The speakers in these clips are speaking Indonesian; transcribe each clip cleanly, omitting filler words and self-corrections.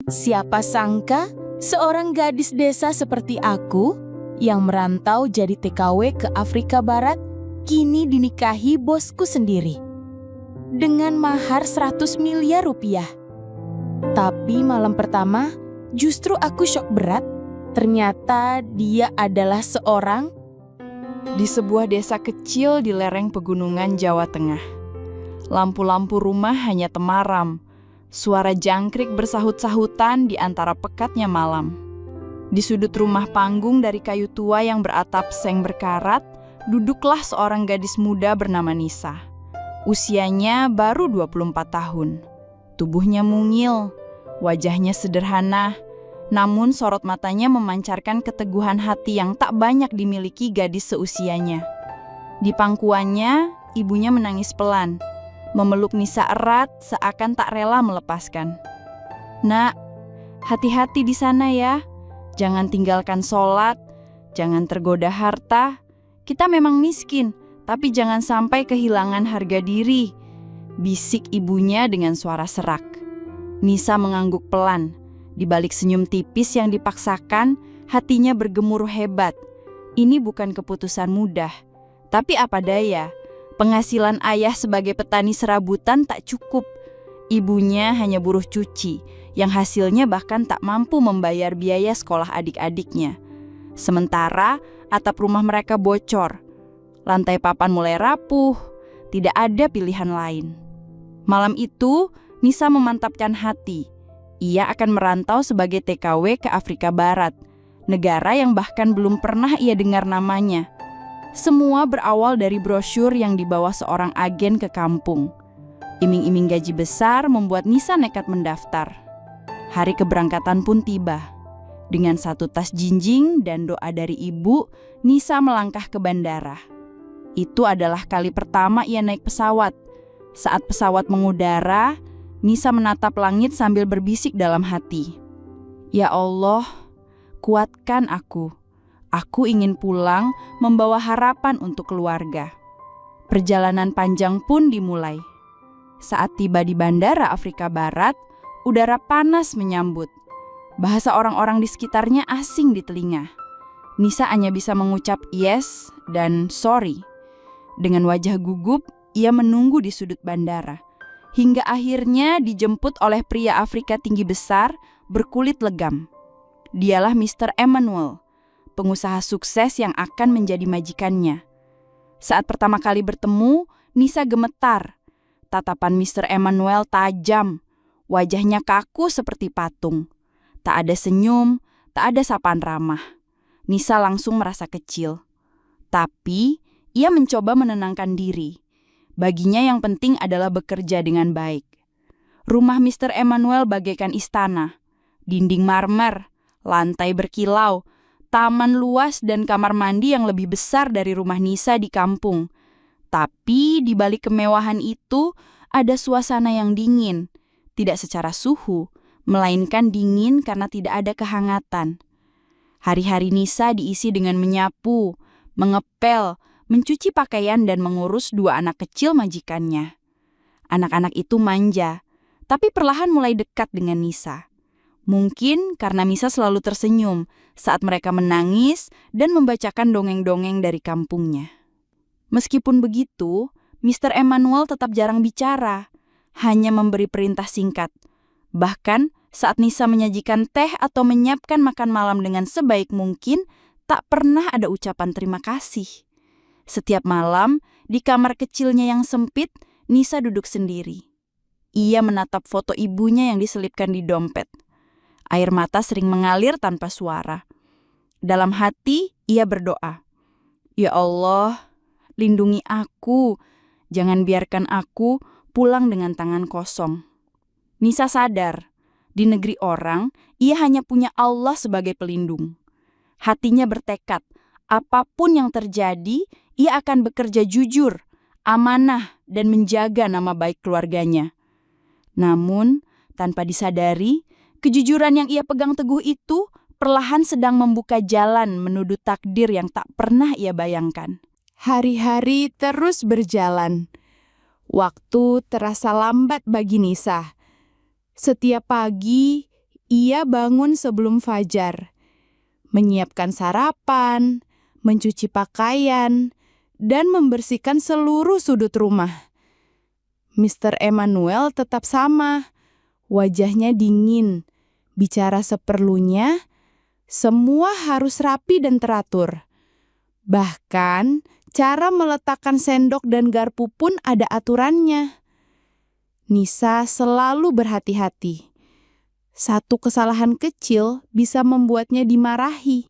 Siapa sangka seorang gadis desa seperti aku yang merantau jadi TKW ke Afrika Barat kini dinikahi bosku sendiri dengan mahar 100 miliar rupiah. Tapi malam pertama justru aku syok berat. Ternyata dia adalah seorang di sebuah desa kecil di lereng pegunungan Jawa Tengah. Lampu-lampu rumah hanya temaram. Suara jangkrik bersahut-sahutan di antara pekatnya malam. Di sudut rumah panggung dari kayu tua yang beratap seng berkarat, duduklah seorang gadis muda bernama Nisa. Usianya baru 24 tahun. Tubuhnya mungil, wajahnya sederhana, namun sorot matanya memancarkan keteguhan hati yang tak banyak dimiliki gadis seusianya. Di pangkuannya, ibunya menangis pelan, memeluk Nisa erat seakan tak rela melepaskan. "Nak, hati-hati di sana ya. Jangan tinggalkan sholat, jangan tergoda harta. Kita memang miskin, tapi jangan sampai kehilangan harga diri," bisik ibunya dengan suara serak. Nisa mengangguk pelan. Di balik senyum tipis yang dipaksakan, hatinya bergemuruh hebat. Ini bukan keputusan mudah, tapi apa daya. Penghasilan ayah sebagai petani serabutan tak cukup. Ibunya hanya buruh cuci, yang hasilnya bahkan tak mampu membayar biaya sekolah adik-adiknya. Sementara atap rumah mereka bocor. Lantai papan mulai rapuh, tidak ada pilihan lain. Malam itu, Nisa memantapkan hati. Ia akan merantau sebagai TKW ke Afrika Barat, negara yang bahkan belum pernah ia dengar namanya. Semua berawal dari brosur yang dibawa seorang agen ke kampung. Iming-iming gaji besar membuat Nisa nekat mendaftar. Hari keberangkatan pun tiba. Dengan satu tas jinjing dan doa dari ibu, Nisa melangkah ke bandara. Itu adalah kali pertama ia naik pesawat. Saat pesawat mengudara, Nisa menatap langit sambil berbisik dalam hati. "Ya Allah, kuatkan aku. Aku ingin pulang membawa harapan untuk keluarga." Perjalanan panjang pun dimulai. Saat tiba di bandara Afrika Barat, udara panas menyambut. Bahasa orang-orang di sekitarnya asing di telinga. Nisa hanya bisa mengucap yes dan sorry. Dengan wajah gugup, ia menunggu di sudut bandara. Hingga akhirnya dijemput oleh pria Afrika tinggi besar berkulit legam. Dialah Mr. Emmanuel, pengusaha sukses yang akan menjadi majikannya. Saat pertama kali bertemu, Nisa gemetar. Tatapan Mr. Emmanuel tajam, wajahnya kaku seperti patung. Tak ada senyum, tak ada sapaan ramah. Nisa langsung merasa kecil. Tapi, ia mencoba menenangkan diri. Baginya yang penting adalah bekerja dengan baik. Rumah Mr. Emmanuel bagaikan istana. Dinding marmer, lantai berkilau, taman luas dan kamar mandi yang lebih besar dari rumah Nisa di kampung. Tapi di balik kemewahan itu ada suasana yang dingin. Tidak secara suhu, melainkan dingin karena tidak ada kehangatan. Hari-hari Nisa diisi dengan menyapu, mengepel, mencuci pakaian dan mengurus 2 anak kecil majikannya. Anak-anak itu manja, tapi perlahan mulai dekat dengan Nisa. Mungkin karena Nisa selalu tersenyum saat mereka menangis dan membacakan dongeng-dongeng dari kampungnya. Meskipun begitu, Mr. Emmanuel tetap jarang bicara, hanya memberi perintah singkat. Bahkan saat Nisa menyajikan teh atau menyiapkan makan malam dengan sebaik mungkin, tak pernah ada ucapan terima kasih. Setiap malam, di kamar kecilnya yang sempit, Nisa duduk sendiri. Ia menatap foto ibunya yang diselipkan di dompet. Air mata sering mengalir tanpa suara. Dalam hati, ia berdoa, "Ya Allah, lindungi aku. Jangan biarkan aku pulang dengan tangan kosong." Nisa sadar, di negeri orang, ia hanya punya Allah sebagai pelindung. Hatinya bertekad, apapun yang terjadi, ia akan bekerja jujur, amanah, dan menjaga nama baik keluarganya. Namun, tanpa disadari, kejujuran yang ia pegang teguh itu perlahan sedang membuka jalan menuju takdir yang tak pernah ia bayangkan. Hari-hari terus berjalan. Waktu terasa lambat bagi Nisa. Setiap pagi, Ia bangun sebelum fajar, menyiapkan sarapan, mencuci pakaian, dan membersihkan seluruh sudut rumah. Mr. Emmanuel tetap sama, wajahnya dingin, bicara seperlunya, semua harus rapi dan teratur. Bahkan, cara meletakkan sendok dan garpu pun ada aturannya. Nisa selalu berhati-hati. Satu kesalahan kecil bisa membuatnya dimarahi.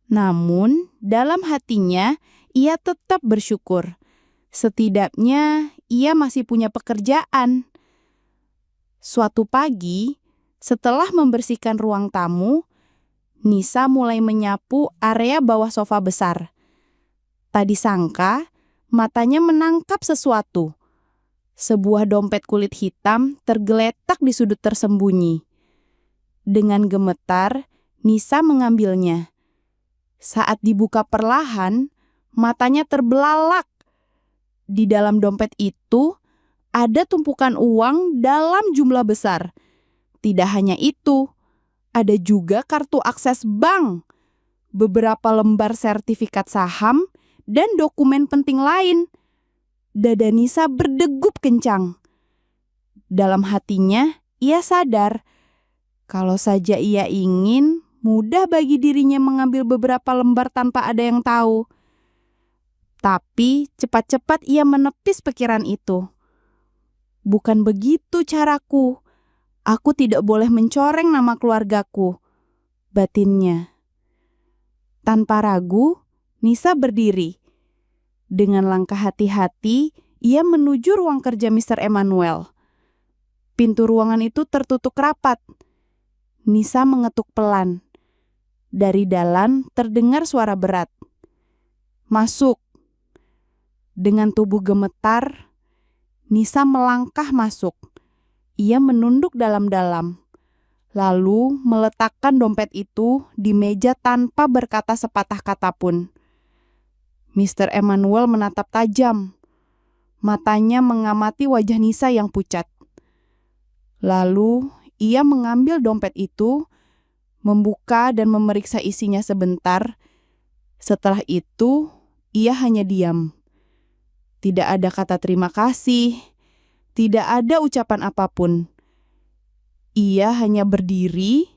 Namun, dalam hatinya, ia tetap bersyukur. Setidaknya, ia masih punya pekerjaan. Suatu pagi, setelah membersihkan ruang tamu, Nisa mulai menyapu area bawah sofa besar. Tak disangka, matanya menangkap sesuatu. Sebuah dompet kulit hitam tergeletak di sudut tersembunyi. Dengan gemetar, Nisa mengambilnya. Saat dibuka perlahan, matanya terbelalak. Di dalam dompet itu, ada tumpukan uang dalam jumlah besar. Tidak hanya itu, ada juga kartu akses bank, beberapa lembar sertifikat saham, dan dokumen penting lain. Dada Nisa berdegup kencang. Dalam hatinya, ia sadar kalau saja ia ingin, mudah bagi dirinya mengambil beberapa lembar tanpa ada yang tahu. Tapi cepat-cepat ia menepis pikiran itu. Bukan begitu caraku. Aku tidak boleh mencoreng nama keluargaku, batinnya. Tanpa ragu, Nisa berdiri. Dengan langkah hati-hati, ia menuju ruang kerja Mr. Emmanuel. Pintu ruangan itu tertutup rapat. Nisa mengetuk pelan. Dari dalam terdengar suara berat. Masuk. Dengan tubuh gemetar, Nisa melangkah masuk. Ia menunduk dalam-dalam. Lalu meletakkan dompet itu di meja tanpa berkata sepatah kata pun. Mr. Emmanuel menatap tajam. Matanya mengamati wajah Nisa yang pucat. Lalu ia mengambil dompet itu, membuka dan memeriksa isinya sebentar. Setelah itu, ia hanya diam. Tidak ada kata terima kasih, tidak ada ucapan apapun. Ia hanya berdiri,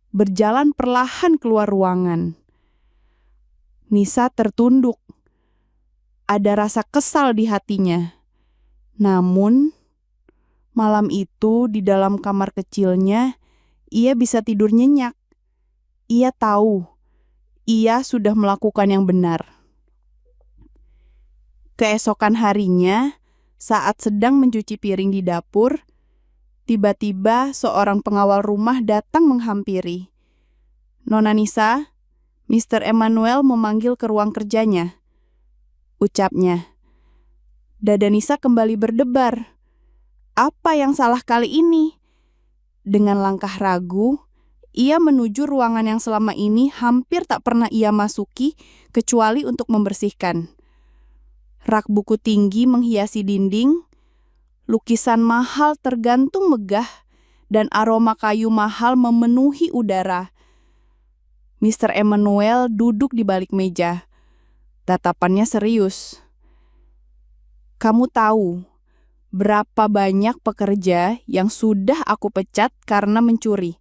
berjalan perlahan keluar ruangan. Nisa tertunduk. Ada rasa kesal di hatinya. Namun, malam itu di dalam kamar kecilnya, ia bisa tidur nyenyak. Ia tahu, ia sudah melakukan yang benar. Keesokan harinya, saat sedang mencuci piring di dapur, tiba-tiba seorang pengawal rumah datang menghampiri. Nona Nisa, Mr. Emmanuel memanggil ke ruang kerjanya, ucapnya. Dada Nisa kembali berdebar. Apa yang salah kali ini? Dengan langkah ragu, ia menuju ruangan yang selama ini hampir tak pernah ia masuki kecuali untuk membersihkan. Rak buku tinggi menghiasi dinding, lukisan mahal tergantung megah, dan aroma kayu mahal memenuhi udara. Mr. Emmanuel duduk di balik meja. Tatapannya serius. Kamu tahu berapa banyak pekerja yang sudah aku pecat karena mencuri?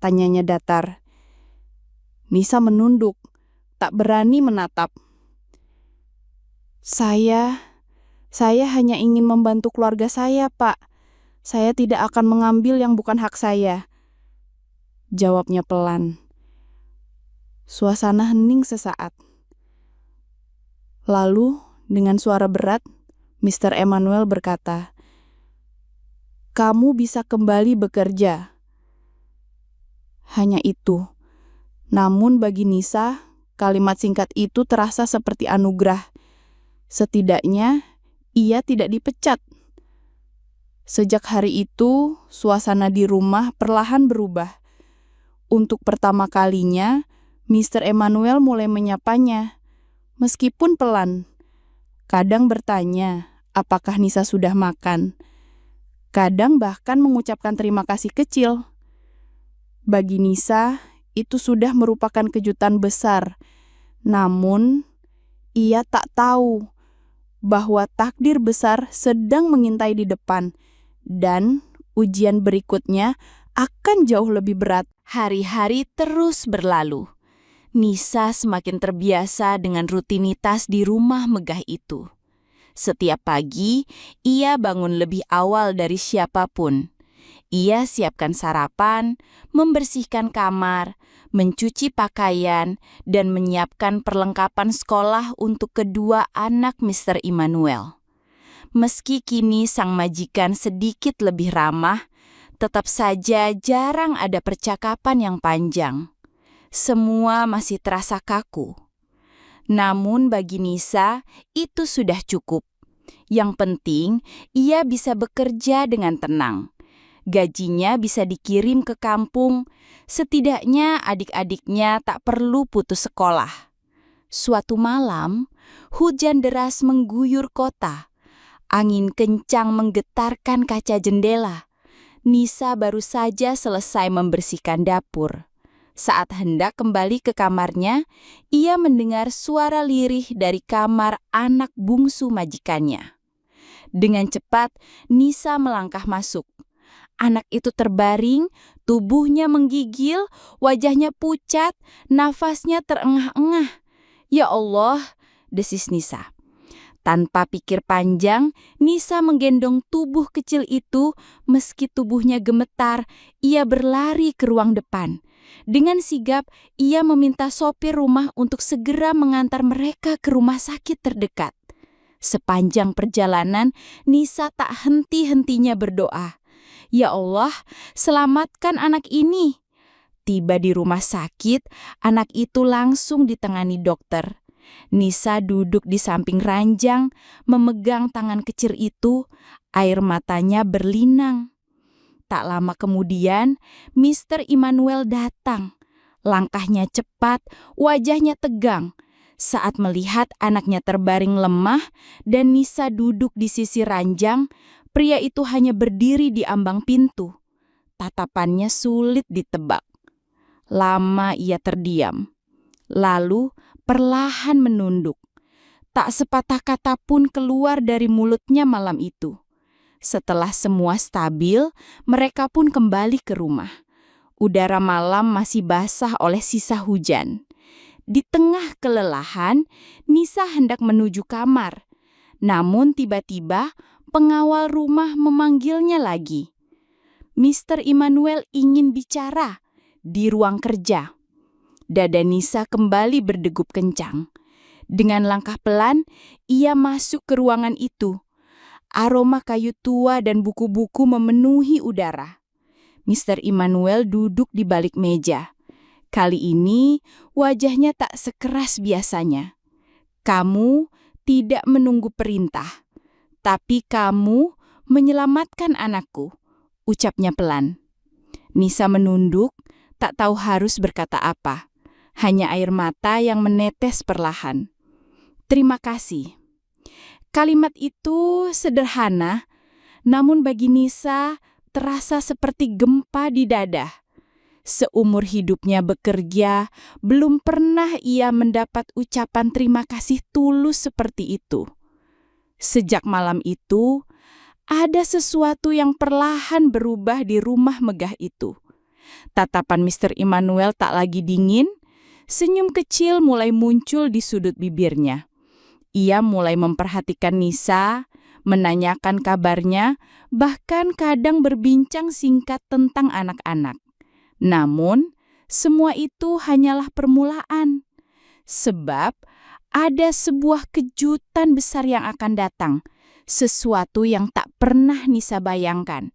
Tanyanya datar. Nisa menunduk, tak berani menatap. Saya hanya ingin membantu keluarga saya, Pak. Saya tidak akan mengambil yang bukan hak saya. Jawabnya pelan. Suasana hening sesaat. Lalu, dengan suara berat, Mr. Emmanuel berkata, "Kamu bisa kembali bekerja." Hanya itu. Namun bagi Nisa, kalimat singkat itu terasa seperti anugerah. Setidaknya, ia tidak dipecat. Sejak hari itu, suasana di rumah perlahan berubah. Untuk pertama kalinya, Mr. Emmanuel mulai menyapanya, meskipun pelan. Kadang bertanya, apakah Nisa sudah makan. Kadang bahkan mengucapkan terima kasih kecil. Bagi Nisa, itu sudah merupakan kejutan besar. Namun, ia tak tahu bahwa takdir besar sedang mengintai di depan dan ujian berikutnya akan jauh lebih berat. Hari-hari terus berlalu. Nisa semakin terbiasa dengan rutinitas di rumah megah itu. Setiap pagi, ia bangun lebih awal dari siapapun. Ia siapkan sarapan, membersihkan kamar, mencuci pakaian, dan menyiapkan perlengkapan sekolah untuk kedua anak Mr. Immanuel. Meski kini sang majikan sedikit lebih ramah, tetap saja jarang ada percakapan yang panjang. Semua masih terasa kaku. Namun bagi Nisa, itu sudah cukup. Yang penting, ia bisa bekerja dengan tenang. Gajinya bisa dikirim ke kampung, setidaknya adik-adiknya tak perlu putus sekolah. Suatu malam, hujan deras mengguyur kota. Angin kencang menggetarkan kaca jendela. Nisa baru saja selesai membersihkan dapur. Saat hendak kembali ke kamarnya, ia mendengar suara lirih dari kamar anak bungsu majikannya. Dengan cepat, Nisa melangkah masuk. Anak itu terbaring, tubuhnya menggigil, wajahnya pucat, nafasnya terengah-engah. "Ya Allah," desis Nisa. Tanpa pikir panjang, Nisa menggendong tubuh kecil itu. Meski tubuhnya gemetar, ia berlari ke ruang depan. Dengan sigap, ia meminta sopir rumah untuk segera mengantar mereka ke rumah sakit terdekat. Sepanjang perjalanan, Nisa tak henti-hentinya berdoa. "Ya Allah, selamatkan anak ini." Tiba di rumah sakit, anak itu langsung ditangani dokter. Nisa duduk di samping ranjang, memegang tangan kecil itu, air matanya berlinang. Tak lama kemudian, Mr. Immanuel datang. Langkahnya cepat, wajahnya tegang. Saat melihat anaknya terbaring lemah dan Nisa duduk di sisi ranjang, pria itu hanya berdiri di ambang pintu. Tatapannya sulit ditebak. Lama ia terdiam. Lalu perlahan menunduk. Tak sepatah kata pun keluar dari mulutnya malam itu. Setelah semua stabil, mereka pun kembali ke rumah. Udara malam masih basah oleh sisa hujan. Di tengah kelelahan, Nisa hendak menuju kamar. Namun tiba-tiba pengawal rumah memanggilnya lagi. Mr. Immanuel ingin bicara di ruang kerja. Dada Nisa kembali berdegup kencang. Dengan langkah pelan, ia masuk ke ruangan itu. Aroma kayu tua dan buku-buku memenuhi udara. Mr. Immanuel duduk di balik meja. Kali ini wajahnya tak sekeras biasanya. "Kamu tidak menunggu perintah, tapi kamu menyelamatkan anakku," ucapnya pelan. Nisa menunduk, tak tahu harus berkata apa. Hanya air mata yang menetes perlahan. "Terima kasih." Kalimat itu sederhana, namun bagi Nisa terasa seperti gempa di dada. Seumur hidupnya bekerja, belum pernah ia mendapat ucapan terima kasih tulus seperti itu. Sejak malam itu, ada sesuatu yang perlahan berubah di rumah megah itu. Tatapan Mr. Immanuel tak lagi dingin, senyum kecil mulai muncul di sudut bibirnya. Ia mulai memperhatikan Nisa, menanyakan kabarnya, bahkan kadang berbincang singkat tentang anak-anak. Namun, semua itu hanyalah permulaan. Sebab, ada sebuah kejutan besar yang akan datang. Sesuatu yang tak pernah Nisa bayangkan,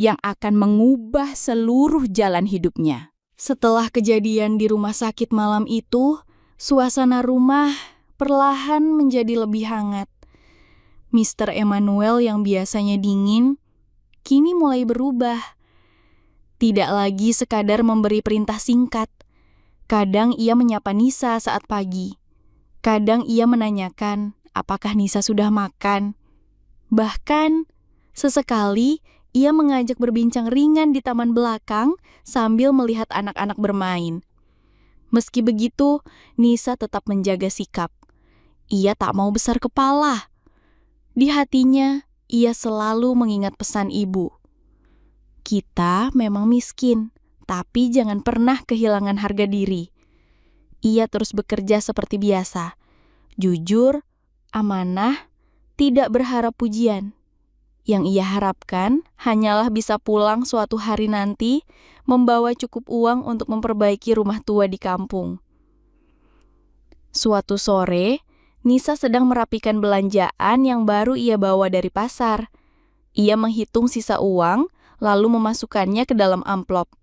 yang akan mengubah seluruh jalan hidupnya. Setelah kejadian di rumah sakit malam itu, suasana rumah perlahan menjadi lebih hangat. Mr. Immanuel yang biasanya dingin, kini mulai berubah. Tidak lagi sekadar memberi perintah singkat. Kadang ia menyapa Nisa saat pagi. Kadang ia menanyakan apakah Nisa sudah makan. Bahkan, sesekali Ia mengajak berbincang ringan di taman belakang sambil melihat anak-anak bermain. Meski begitu, Nisa tetap menjaga sikap. Ia tak mau besar kepala. Di hatinya, ia selalu mengingat pesan ibu. Kita memang miskin, tapi jangan pernah kehilangan harga diri. Ia terus bekerja seperti biasa. Jujur, amanah, tidak berharap pujian. Yang ia harapkan hanyalah bisa pulang suatu hari nanti membawa cukup uang untuk memperbaiki rumah tua di kampung. Suatu sore, Nisa sedang merapikan belanjaan yang baru ia bawa dari pasar. Ia menghitung sisa uang, lalu memasukkannya ke dalam amplop.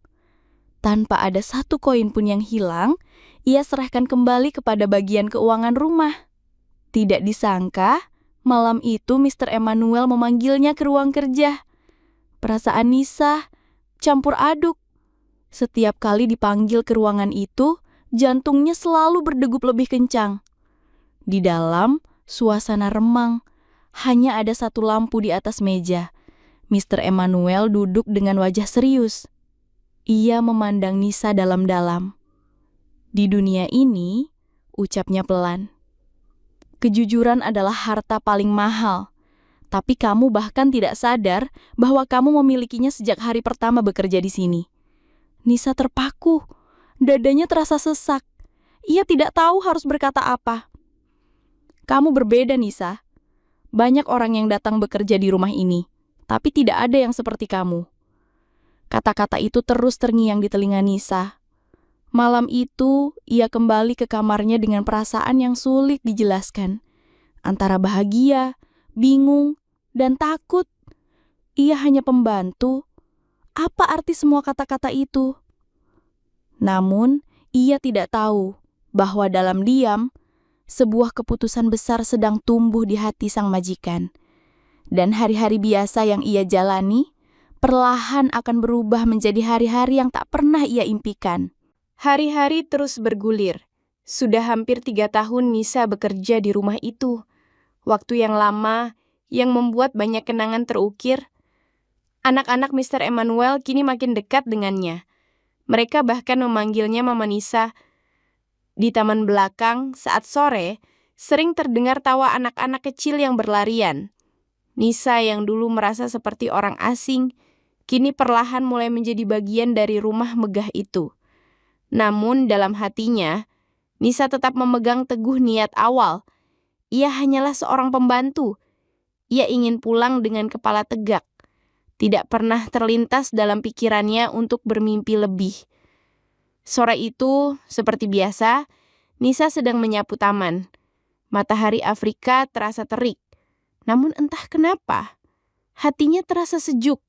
Tanpa ada satu koin pun yang hilang, ia serahkan kembali kepada bagian keuangan rumah. Tidak disangka, malam itu Mr. Emmanuel memanggilnya ke ruang kerja. Perasaan Nisa campur aduk. Setiap kali dipanggil ke ruangan itu, jantungnya selalu berdegup lebih kencang. Di dalam, suasana remang. Hanya ada satu lampu di atas meja. Mr. Emmanuel duduk dengan wajah serius. Ia memandang Nisa dalam-dalam. Di dunia ini, ucapnya pelan, kejujuran adalah harta paling mahal. Tapi kamu bahkan tidak sadar bahwa kamu memilikinya sejak hari pertama bekerja di sini. Nisa terpaku. Dadanya terasa sesak. Ia tidak tahu harus berkata apa. Kamu berbeda, Nisa. Banyak orang yang datang bekerja di rumah ini, tapi tidak ada yang seperti kamu. Kata-kata itu terus terngiang di telinga Nisa. Malam itu, ia kembali ke kamarnya dengan perasaan yang sulit dijelaskan. Antara bahagia, bingung, dan takut. Ia hanya pembantu. Apa arti semua kata-kata itu? Namun, ia tidak tahu bahwa dalam diam, sebuah keputusan besar sedang tumbuh di hati sang majikan. Dan hari-hari biasa yang ia jalani, perlahan akan berubah menjadi hari-hari yang tak pernah ia impikan. Hari-hari terus bergulir. Sudah hampir 3 tahun Nisa bekerja di rumah itu. Waktu yang lama yang membuat banyak kenangan terukir. Anak-anak Mr. Emmanuel kini makin dekat dengannya. Mereka bahkan memanggilnya Mama Nisa. Di taman belakang saat sore, sering terdengar tawa anak-anak kecil yang berlarian. Nisa yang dulu merasa seperti orang asing, kini perlahan mulai menjadi bagian dari rumah megah itu. Namun dalam hatinya, Nisa tetap memegang teguh niat awal. Ia hanyalah seorang pembantu. Ia ingin pulang dengan kepala tegak. Tidak pernah terlintas dalam pikirannya untuk bermimpi lebih. Sore itu, seperti biasa, Nisa sedang menyapu taman. Matahari Afrika terasa terik. Namun entah kenapa, hatinya terasa sejuk.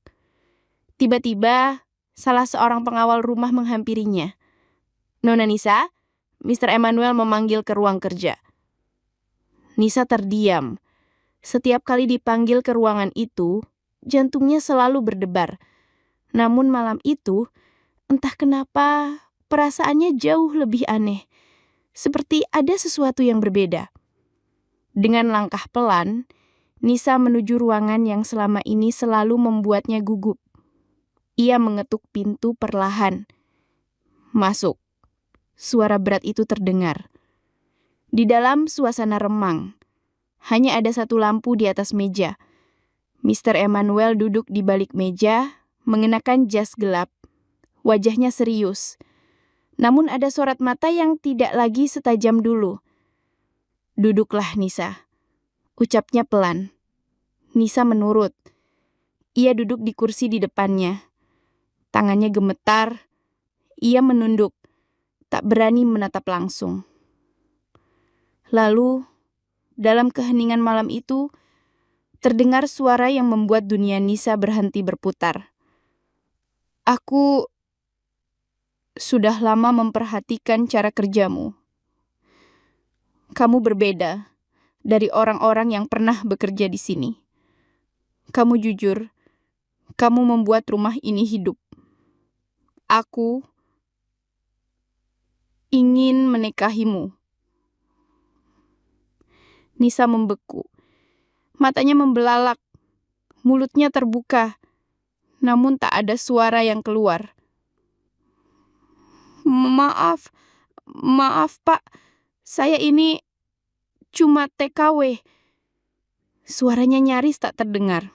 Tiba-tiba, salah seorang pengawal rumah menghampirinya. Nona Nisa, Mr. Emmanuel memanggil ke ruang kerja. Nisa terdiam. Setiap kali dipanggil ke ruangan itu, jantungnya selalu berdebar. Namun malam itu, entah kenapa, perasaannya jauh lebih aneh. Seperti ada sesuatu yang berbeda. Dengan langkah pelan, Nisa menuju ruangan yang selama ini selalu membuatnya gugup. Ia mengetuk pintu perlahan. Masuk. Suara berat itu terdengar. Di dalam suasana remang. Hanya ada satu lampu di atas meja. Mr. Emmanuel duduk di balik meja, mengenakan jas gelap. Wajahnya serius. Namun ada sorot mata yang tidak lagi setajam dulu. Duduklah, Nisa. Ucapnya pelan. Nisa menurut. Ia duduk di kursi di depannya. Tangannya gemetar. Ia menunduk. Tak berani menatap langsung. Lalu, dalam keheningan malam itu, terdengar suara yang membuat dunia Nisa berhenti berputar. Aku sudah lama memperhatikan cara kerjamu. Kamu berbeda dari orang-orang yang pernah bekerja di sini. Kamu jujur, kamu membuat rumah ini hidup. Aku ingin menikahimu. Nisa membeku. Matanya membelalak. Mulutnya terbuka. namun tak ada suara yang keluar. Maaf, Pak, saya ini cuma TKW. Suaranya nyaris tak terdengar.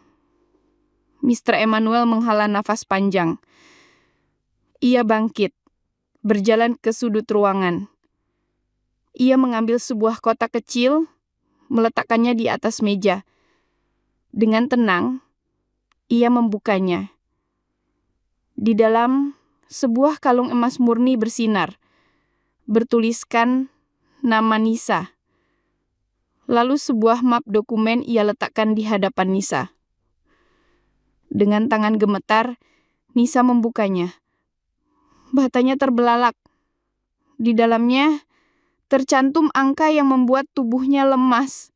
Mr. Emmanuel menghela nafas panjang. Ia bangkit, berjalan ke sudut ruangan. Ia mengambil sebuah kotak kecil, meletakkannya di atas meja. Dengan tenang, ia membukanya. Di dalam, sebuah kalung emas murni bersinar, bertuliskan nama Nisa. Lalu sebuah map dokumen ia letakkan di hadapan Nisa. Dengan tangan gemetar, Nisa membukanya. Matanya terbelalak. Di dalamnya tercantum angka yang membuat tubuhnya lemas.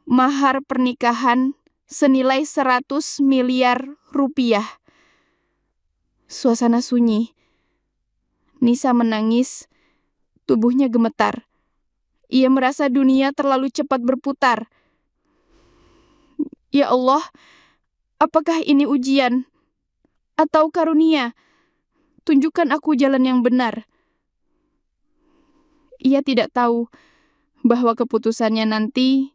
Mahar pernikahan senilai 100 miliar rupiah. Suasana sunyi. Nisa menangis, tubuhnya gemetar. Ia merasa dunia terlalu cepat berputar. Ya Allah, apakah ini ujian atau karunia? Tunjukkan aku jalan yang benar. Ia tidak tahu bahwa keputusannya nanti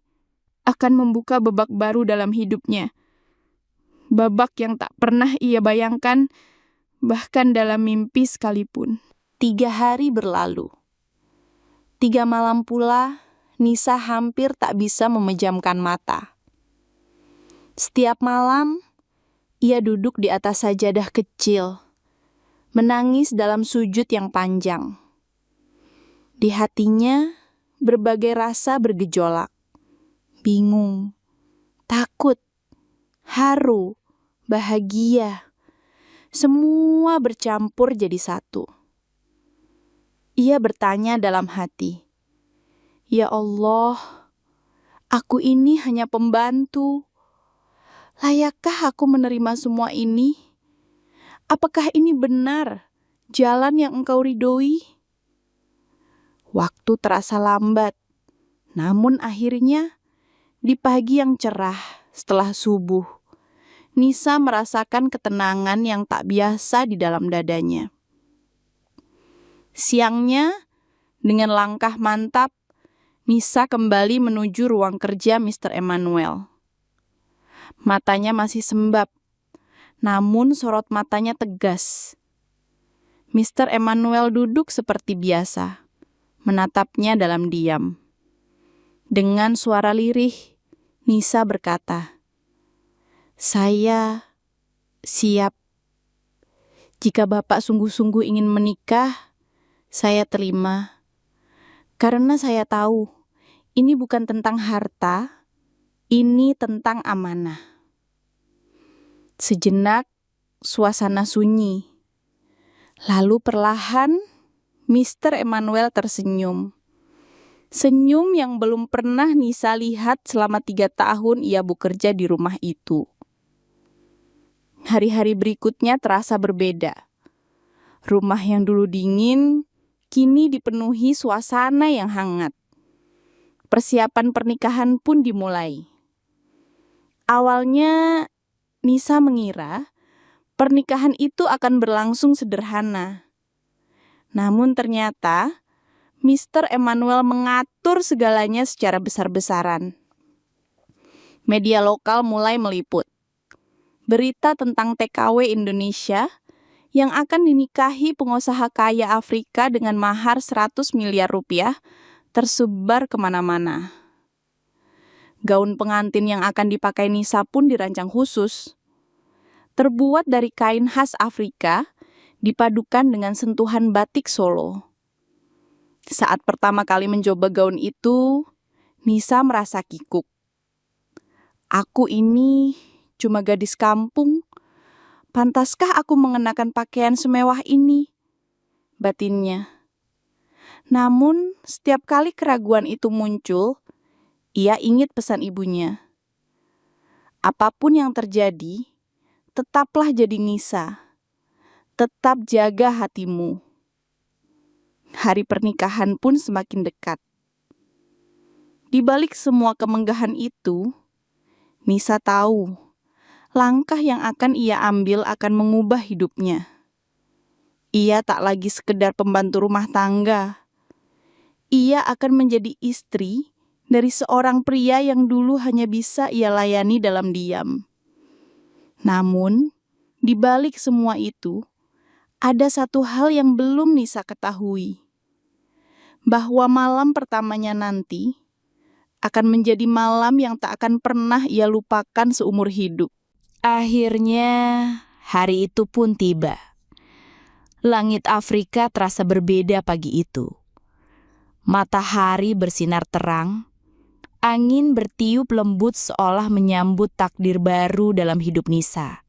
akan membuka babak baru dalam hidupnya. Babak yang tak pernah ia bayangkan, bahkan dalam mimpi sekalipun. 3 hari berlalu. 3 malam pula, Nisa hampir tak bisa memejamkan mata. Setiap malam, ia duduk di atas sajadah kecil, menangis dalam sujud yang panjang. Di hatinya, berbagai rasa bergejolak. Bingung, takut, haru, bahagia. Semua bercampur jadi satu. Ia bertanya dalam hati, "Ya Allah, aku ini hanya pembantu. Layakkah aku menerima semua ini? Apakah ini benar jalan yang Engkau ridhoi?" Waktu terasa lambat, namun akhirnya di pagi yang cerah setelah subuh, Nisa merasakan ketenangan yang tak biasa di dalam dadanya. Siangnya, dengan langkah mantap, Nisa kembali menuju ruang kerja Mr. Emmanuel. Matanya masih sembab, namun sorot matanya tegas. Mr. Emmanuel duduk seperti biasa, menatapnya dalam diam. Dengan suara lirih, Nisa berkata, "Saya siap. Jika Bapak sungguh-sungguh ingin menikah, saya terima. Karena saya tahu, ini bukan tentang harta, ini tentang amanah." Sejenak, suasana sunyi. Lalu perlahan, Mr. Emmanuel tersenyum. Senyum yang belum pernah Nisa lihat selama 3 tahun ia bekerja di rumah itu. Hari-hari berikutnya terasa berbeda. Rumah yang dulu dingin, kini dipenuhi suasana yang hangat. Persiapan pernikahan pun dimulai. Awalnya, Nisa mengira pernikahan itu akan berlangsung sederhana. Namun ternyata, Mr. Emmanuel mengatur segalanya secara besar-besaran. Media lokal mulai meliput. Berita tentang TKW Indonesia yang akan dinikahi pengusaha kaya Afrika dengan mahar 100 miliar rupiah tersebar kemana-mana. Gaun pengantin yang akan dipakai Nisa pun dirancang khusus. Terbuat dari kain khas Afrika, dipadukan dengan sentuhan batik Solo. Saat pertama kali mencoba gaun itu, Nisa merasa kikuk. Aku ini cuma gadis kampung. Pantaskah aku mengenakan pakaian semewah ini? Batinnya. Namun, setiap kali keraguan itu muncul, ia ingat pesan ibunya. Apapun yang terjadi, tetaplah jadi Nisa. Tetap jaga hatimu. Hari pernikahan pun semakin dekat. Di balik semua kemenggahan itu, Nisa tahu langkah yang akan ia ambil akan mengubah hidupnya. Ia tak lagi sekedar pembantu rumah tangga. Ia akan menjadi istri dari seorang pria yang dulu hanya bisa ia layani dalam diam. Namun, di balik semua itu, ada satu hal yang belum Nisa ketahui. Bahwa malam pertamanya nanti akan menjadi malam yang tak akan pernah ia lupakan seumur hidup. Akhirnya, hari itu pun tiba. Langit Afrika terasa berbeda pagi itu. Matahari bersinar terang, angin bertiup lembut seolah menyambut takdir baru dalam hidup Nisa.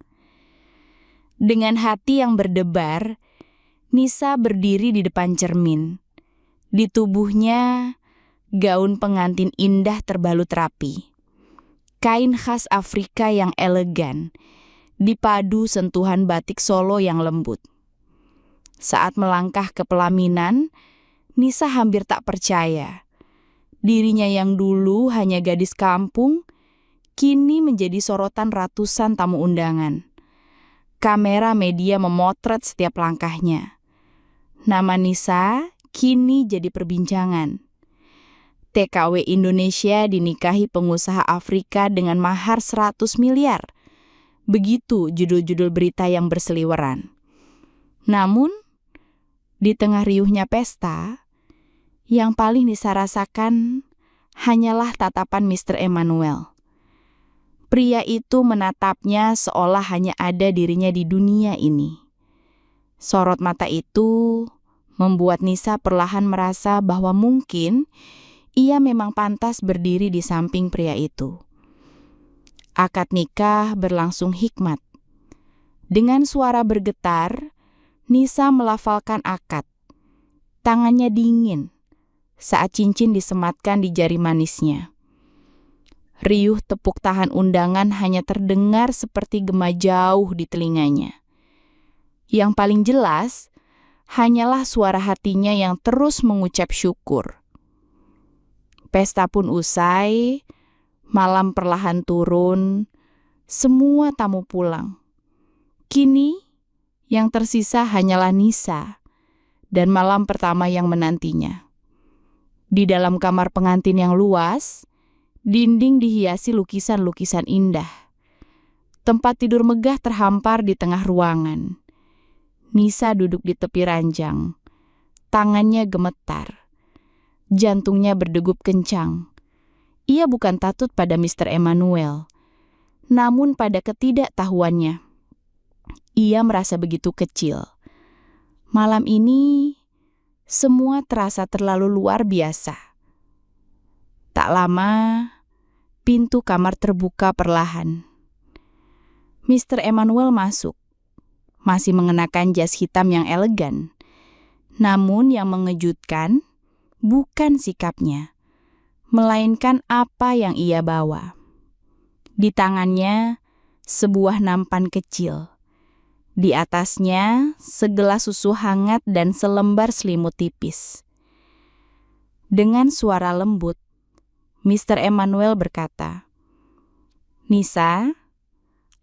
Dengan hati yang berdebar, Nisa berdiri di depan cermin. Di tubuhnya, gaun pengantin indah terbalut rapi. Kain khas Afrika yang elegan, dipadu sentuhan batik Solo yang lembut. Saat melangkah ke pelaminan, Nisa hampir tak percaya. Dirinya yang dulu hanya gadis kampung, kini menjadi sorotan ratusan tamu undangan. Kamera media memotret setiap langkahnya. Nama Nisa kini jadi perbincangan. TKW Indonesia dinikahi pengusaha Afrika dengan mahar 100 miliar. Begitu judul-judul berita yang berseliweran. Namun, di tengah riuhnya pesta, yang paling Nisa rasakan hanyalah tatapan Mr. Emmanuel. Pria itu menatapnya seolah hanya ada dirinya di dunia ini. Sorot mata itu membuat Nisa perlahan merasa bahwa mungkin ia memang pantas berdiri di samping pria itu. Akad nikah berlangsung hikmat. Dengan suara bergetar, Nisa melafalkan akad. Tangannya dingin saat cincin disematkan di jari manisnya. Riuh tepuk tangan undangan hanya terdengar seperti gema jauh di telinganya. Yang paling jelas, hanyalah suara hatinya yang terus mengucap syukur. Pesta pun usai, malam perlahan turun, semua tamu pulang. Kini, yang tersisa hanyalah Nisa dan malam pertama yang menantinya. Di dalam kamar pengantin yang luas, dinding dihiasi lukisan-lukisan indah. Tempat tidur megah terhampar di tengah ruangan. Nisa duduk di tepi ranjang. Tangannya gemetar. Jantungnya berdegup kencang. Ia bukan takut pada Mr. Emmanuel, namun pada ketidaktahuannya. Ia merasa begitu kecil. Malam ini, semua terasa terlalu luar biasa. Tak lama, pintu kamar terbuka perlahan. Mr. Emmanuel masuk, masih mengenakan jas hitam yang elegan. Namun yang mengejutkan, bukan sikapnya, melainkan apa yang ia bawa. Di tangannya, sebuah nampan kecil. Di atasnya, segelas susu hangat dan selembar selimut tipis. Dengan suara lembut, Mr. Emmanuel berkata, "Nisa,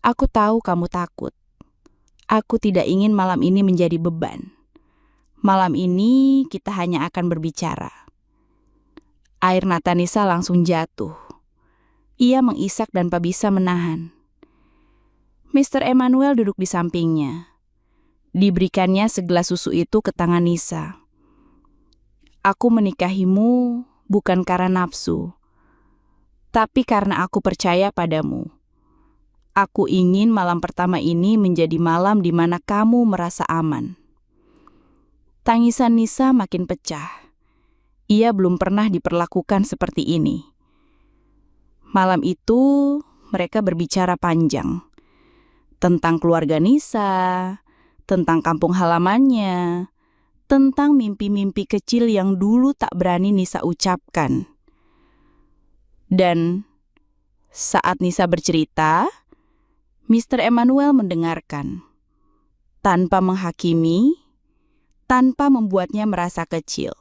aku tahu kamu takut. Aku tidak ingin malam ini menjadi beban. Malam ini kita hanya akan berbicara." Air mata Nisa langsung jatuh. Ia mengisak dan tak bisa menahan. Mr. Emmanuel duduk di sampingnya. Diberikannya segelas susu itu ke tangan Nisa. "Aku menikahimu bukan karena nafsu, tapi karena aku percaya padamu. Aku ingin malam pertama ini menjadi malam di mana kamu merasa aman." Tangisan Nisa makin pecah. Ia belum pernah diperlakukan seperti ini. Malam itu, mereka berbicara panjang. Tentang keluarga Nisa, tentang kampung halamannya, tentang mimpi-mimpi kecil yang dulu tak berani Nisa ucapkan. Dan saat Nisa bercerita, Mr. Emmanuel mendengarkan. Tanpa menghakimi, tanpa membuatnya merasa kecil.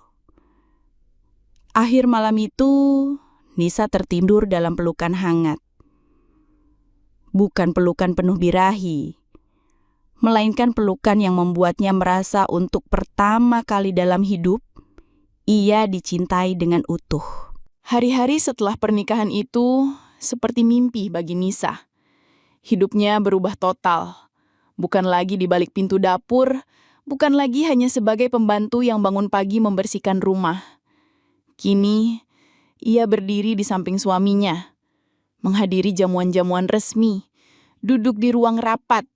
Akhir malam itu, Nisa tertidur dalam pelukan hangat. Bukan pelukan penuh birahi, melainkan pelukan yang membuatnya merasa untuk pertama kali dalam hidup, ia dicintai dengan utuh. Hari-hari setelah pernikahan itu seperti mimpi bagi Nisa. Hidupnya berubah total. Bukan lagi di balik pintu dapur, bukan lagi hanya sebagai pembantu yang bangun pagi membersihkan rumah. Kini, ia berdiri di samping suaminya, menghadiri jamuan-jamuan resmi, duduk di ruang rapat,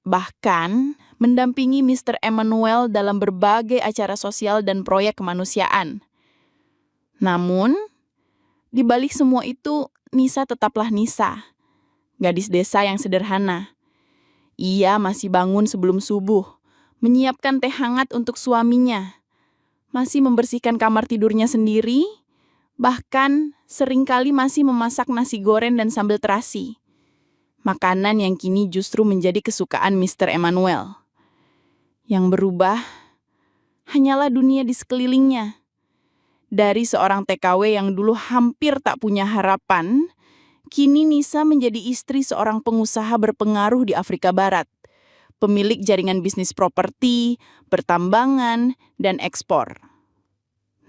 bahkan mendampingi Mr. Emmanuel dalam berbagai acara sosial dan proyek kemanusiaan. Namun, di balik semua itu, Nisa tetaplah Nisa, gadis desa yang sederhana. Ia masih bangun sebelum subuh, menyiapkan teh hangat untuk suaminya, masih membersihkan kamar tidurnya sendiri, bahkan seringkali masih memasak nasi goreng dan sambal terasi. Makanan yang kini justru menjadi kesukaan Mr. Emmanuel. Yang berubah hanyalah dunia di sekelilingnya. Dari seorang TKW yang dulu hampir tak punya harapan, kini Nisa menjadi istri seorang pengusaha berpengaruh di Afrika Barat, pemilik jaringan bisnis properti, pertambangan, dan ekspor.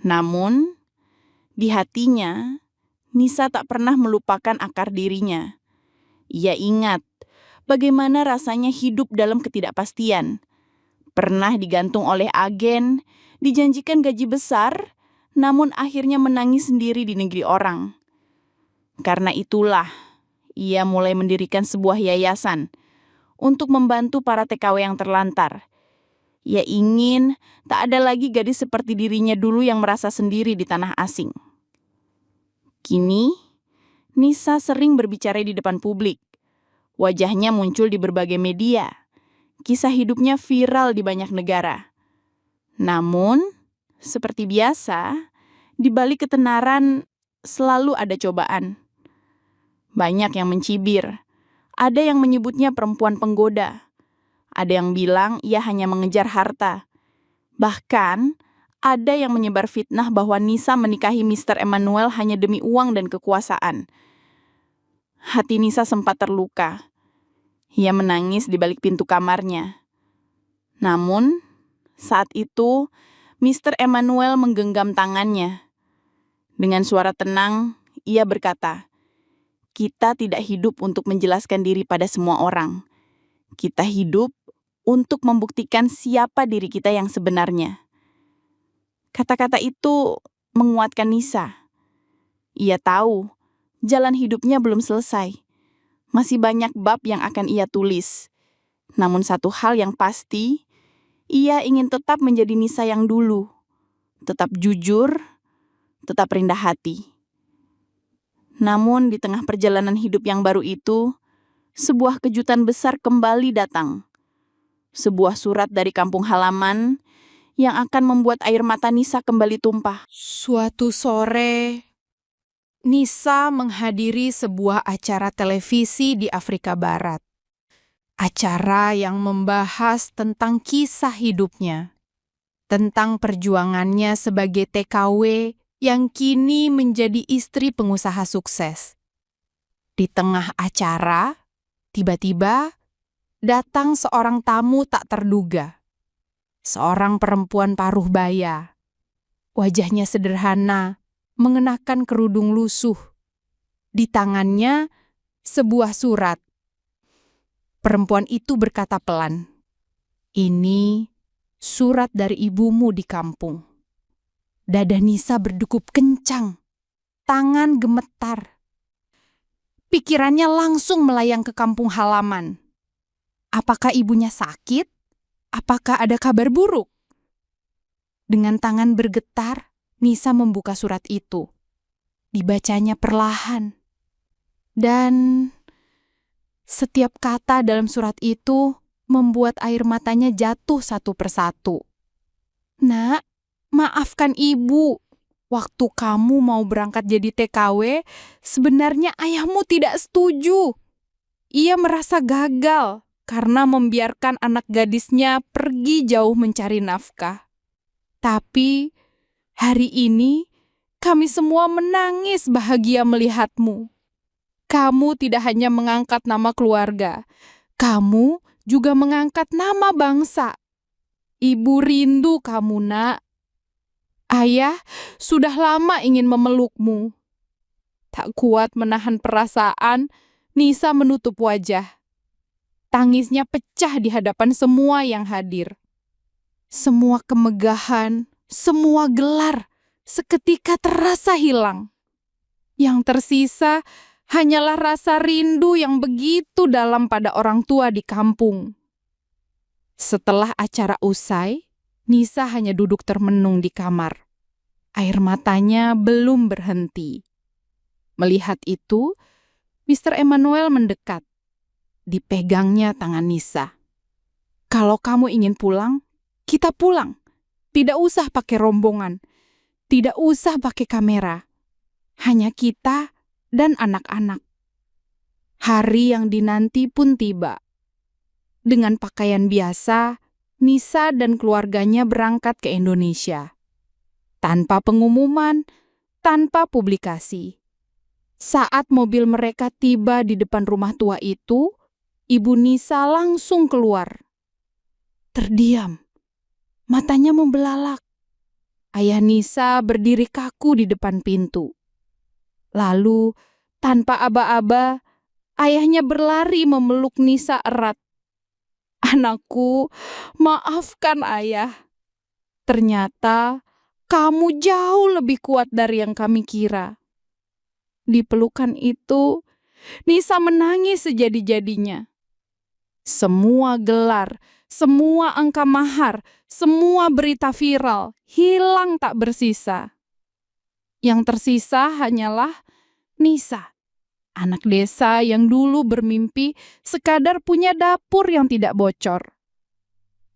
Namun, di hatinya, Nisa tak pernah melupakan akar dirinya. Ia ingat bagaimana rasanya hidup dalam ketidakpastian. Pernah digantung oleh agen, dijanjikan gaji besar, namun akhirnya menangis sendiri di negeri orang. Karena itulah, ia mulai mendirikan sebuah yayasan untuk membantu para TKW yang terlantar. Ia ingin tak ada lagi gadis seperti dirinya dulu yang merasa sendiri di tanah asing. Kini, Nisa sering berbicara di depan publik. Wajahnya muncul di berbagai media. Kisah hidupnya viral di banyak negara. Namun, seperti biasa, di balik ketenaran selalu ada cobaan. Banyak yang mencibir. Ada yang menyebutnya perempuan penggoda. Ada yang bilang ia hanya mengejar harta. Bahkan, ada yang menyebar fitnah bahwa Nisa menikahi Mr. Emmanuel hanya demi uang dan kekuasaan. Hati Nisa sempat terluka. Ia menangis di balik pintu kamarnya. Namun, saat itu, Mr. Emmanuel menggenggam tangannya. Dengan suara tenang, ia berkata, "Kita tidak hidup untuk menjelaskan diri pada semua orang. Kita hidup untuk membuktikan siapa diri kita yang sebenarnya." Kata-kata itu menguatkan Nisa. Ia tahu jalan hidupnya belum selesai. Masih banyak bab yang akan ia tulis. Namun satu hal yang pasti, ia ingin tetap menjadi Nisa yang dulu. Tetap jujur, tetap rendah hati. Namun di tengah perjalanan hidup yang baru itu, sebuah kejutan besar kembali datang. Sebuah surat dari kampung halaman yang akan membuat air mata Nisa kembali tumpah. Suatu sore, Nisa menghadiri sebuah acara televisi di Afrika Barat. Acara yang membahas tentang kisah hidupnya, tentang perjuangannya sebagai TKW yang kini menjadi istri pengusaha sukses. Di tengah acara, tiba-tiba datang seorang tamu tak terduga. Seorang perempuan paruh baya. Wajahnya sederhana, mengenakan kerudung lusuh. Di tangannya sebuah surat. Perempuan itu berkata pelan, "Ini surat dari ibumu di kampung." Dada Nisa berdegup kencang, tangan gemetar. Pikirannya langsung melayang ke kampung halaman. Apakah ibunya sakit? Apakah ada kabar buruk? Dengan tangan bergetar, Nisa membuka surat itu. Dibacanya perlahan. Dan setiap kata dalam surat itu membuat air matanya jatuh satu persatu. "Nak, maafkan ibu. Waktu kamu mau berangkat jadi TKW, sebenarnya ayahmu tidak setuju. Ia merasa gagal karena membiarkan anak gadisnya pergi jauh mencari nafkah. Tapi hari ini kami semua menangis bahagia melihatmu. Kamu tidak hanya mengangkat nama keluarga, kamu juga mengangkat nama bangsa. Ibu rindu kamu, Nak. Ayah sudah lama ingin memelukmu. Tak kuat menahan perasaan, Nisa menutup wajah. Tangisnya pecah di hadapan semua yang hadir. Semua kemegahan, semua gelar, seketika terasa hilang. Yang tersisa hanyalah rasa rindu yang begitu dalam pada orang tua di kampung. Setelah acara usai, Nisa hanya duduk termenung di kamar. Air matanya belum berhenti. Melihat itu, Mr. Emmanuel mendekat. Dipegangnya tangan Nisa. Kalau kamu ingin pulang, kita pulang. Tidak usah pakai rombongan. Tidak usah pakai kamera. Hanya kita dan anak-anak. Hari yang dinanti pun tiba. Dengan pakaian biasa, Nisa dan keluarganya berangkat ke Indonesia. Tanpa pengumuman, tanpa publikasi. Saat mobil mereka tiba di depan rumah tua itu, Ibu Nisa langsung keluar. Terdiam. Matanya membelalak. Ayah Nisa berdiri kaku di depan pintu. Lalu, tanpa aba-aba, ayahnya berlari memeluk Nisa erat. Anakku, maafkan ayah. Ternyata kamu jauh lebih kuat dari yang kami kira. Di pelukan itu, Nisa menangis sejadi-jadinya. Semua gelar, semua angka mahar, semua berita viral, hilang tak bersisa. Yang tersisa hanyalah Nisa, anak desa yang dulu bermimpi sekadar punya dapur yang tidak bocor.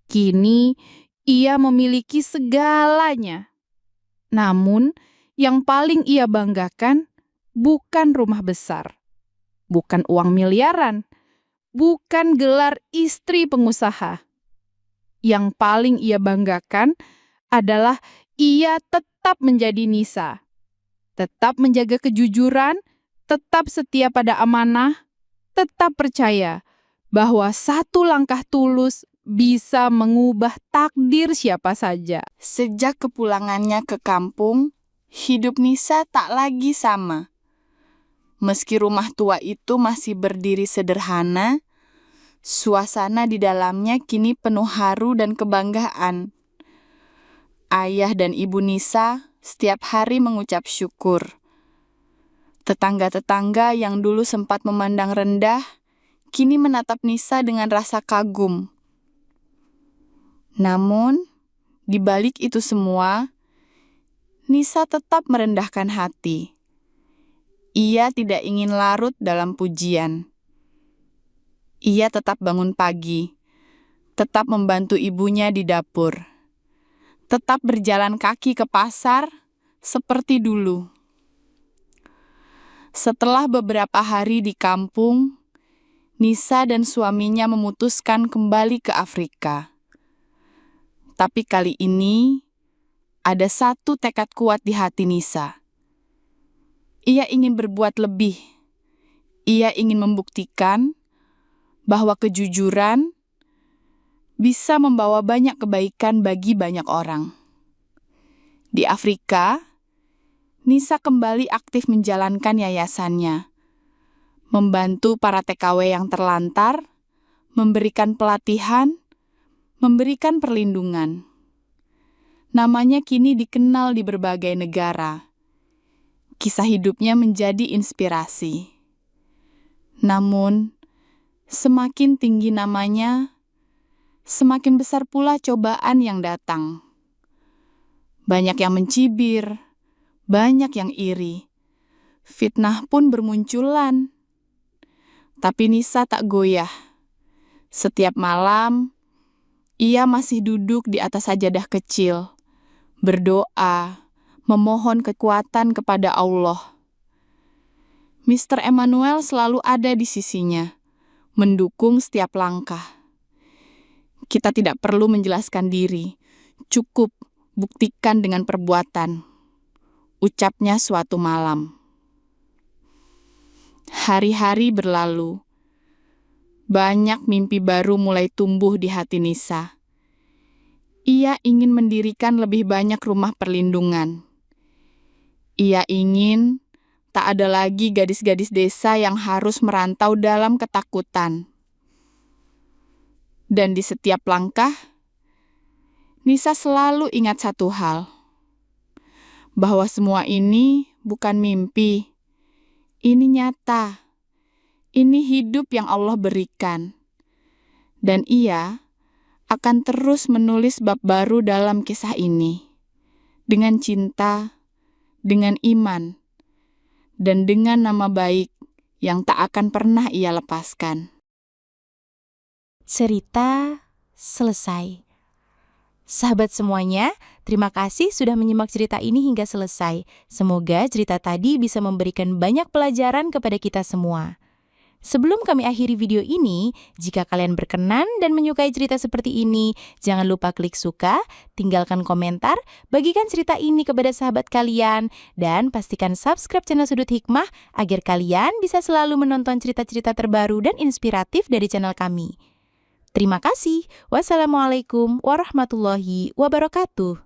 Kini ia memiliki segalanya. Namun, yang paling ia banggakan bukan rumah besar, bukan uang miliaran, bukan gelar istri pengusaha. Yang paling ia banggakan adalah ia tetap menjadi Nisa. Tetap menjaga kejujuran, tetap setia pada amanah, tetap percaya bahwa satu langkah tulus bisa mengubah takdir siapa saja. Sejak kepulangannya ke kampung, hidup Nisa tak lagi sama. Meski rumah tua itu masih berdiri sederhana, suasana di dalamnya kini penuh haru dan kebanggaan. Ayah dan ibu Nisa setiap hari mengucap syukur. Tetangga-tetangga yang dulu sempat memandang rendah, kini menatap Nisa dengan rasa kagum. Namun, di balik itu semua, Nisa tetap merendahkan hati. Ia tidak ingin larut dalam pujian. Ia tetap bangun pagi, tetap membantu ibunya di dapur, tetap berjalan kaki ke pasar seperti dulu. Setelah beberapa hari di kampung, Nisa dan suaminya memutuskan kembali ke Afrika. Tapi kali ini, ada satu tekad kuat di hati Nisa. Ia ingin berbuat lebih. Ia ingin membuktikan bahwa kejujuran bisa membawa banyak kebaikan bagi banyak orang. Di Afrika, Nisa kembali aktif menjalankan yayasannya, membantu para TKW yang terlantar, memberikan pelatihan, memberikan perlindungan. Namanya kini dikenal di berbagai negara. Kisah hidupnya menjadi inspirasi. Namun, semakin tinggi namanya, semakin besar pula cobaan yang datang. Banyak yang mencibir, banyak yang iri. Fitnah pun bermunculan. Tapi Nisa tak goyah. Setiap malam, ia masih duduk di atas sajadah kecil, berdoa, memohon kekuatan kepada Allah. Mr. Emmanuel selalu ada di sisinya, mendukung setiap langkah. Kita tidak perlu menjelaskan diri, cukup buktikan dengan perbuatan, ucapnya suatu malam. Hari-hari berlalu. Banyak mimpi baru mulai tumbuh di hati Nisa. Ia ingin mendirikan lebih banyak rumah perlindungan. Ia ingin tak ada lagi gadis-gadis desa yang harus merantau dalam ketakutan. Dan di setiap langkah, Nisa selalu ingat satu hal, bahwa semua ini bukan mimpi, ini nyata, ini hidup yang Allah berikan. Dan ia akan terus menulis bab baru dalam kisah ini, dengan cinta, dengan iman, dan dengan nama baik yang tak akan pernah ia lepaskan. Cerita selesai. Sahabat semuanya, terima kasih sudah menyimak cerita ini hingga selesai. Semoga cerita tadi bisa memberikan banyak pelajaran kepada kita semua. Sebelum kami akhiri video ini, jika kalian berkenan dan menyukai cerita seperti ini, jangan lupa klik suka, tinggalkan komentar, bagikan cerita ini kepada sahabat kalian, dan pastikan subscribe channel Sudut Hikmah agar kalian bisa selalu menonton cerita-cerita terbaru dan inspiratif dari channel kami. Terima kasih. Wassalamualaikum warahmatullahi wabarakatuh.